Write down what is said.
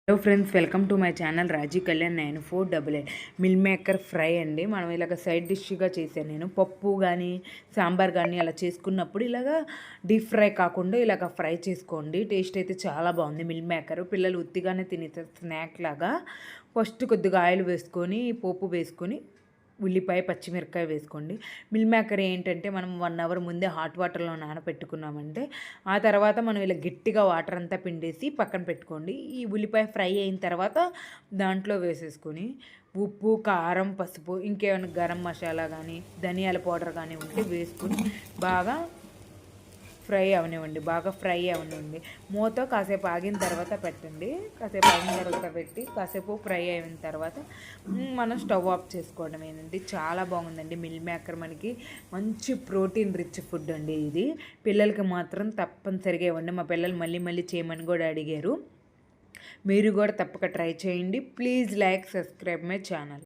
Hello friends, welcome to my channel Raji Kalyan 9488 meal maker fry అండి. మనం ఇలాగ side డిష్గా చేశాను. నేను పప్పు కానీ సాంబార్ కానీ అలా చేసుకున్నప్పుడు ఇలాగ డీప్ ఫ్రై కాకుండా ఇలాగ ఫ్రై చేసుకోండి. టేస్ట్ అయితే చాలా బాగుంది. మిల్ మేకర్ పిల్లలు ఉత్తిగానే తినే స్నాక్ లాగా. ఫస్ట్ కొద్దిగా ఆయిల్ వేసుకొని పోపు వేసుకొని ఉల్లిపాయ పచ్చిమిరపకాయ వేసుకోండి. మిల్ మేకర్ ఏంటంటే మనం 1 అవర్ ముందే హాట్ వాటర్లో నానబెట్టుకున్నామంటే ఆ తర్వాత మనం ఇలా గట్టిగా వాటర్ అంతా పిండేసి పక్కన పెట్టుకోండి. ఈ ఉల్లిపాయ ఫ్రై అయిన తర్వాత దాంట్లో వేసేసుకొని ఉప్పు, కారం, పసుపు, ఇంకేమైనా గరం మసాలా కానీ ధనియాల పౌడర్ కానీ ఉంటే వేసుకొని బాగా ఫ్రై అవనివ్వండి. మూత కాసేపు ఆగిన తర్వాత పెట్టండి. కాసేపు ఆగిన తర్వాత పెట్టి కాసేపు ఫ్రై అయిన తర్వాత మనం స్టవ్ ఆఫ్ చేసుకోవడమేనండి. చాలా బాగుందండి. మిల్ మేకర్ మనకి మంచి ప్రోటీన్ రిచ్ ఫుడ్ అండి. ఇది పిల్లలకి మాత్రం తప్పనిసరిగా ఇవ్వండి. మా పిల్లలు మళ్ళీ మళ్ళీ చేయమని కూడా అడిగారు. మీరు కూడా తప్పక ట్రై చేయండి. Please like, subscribe my channel.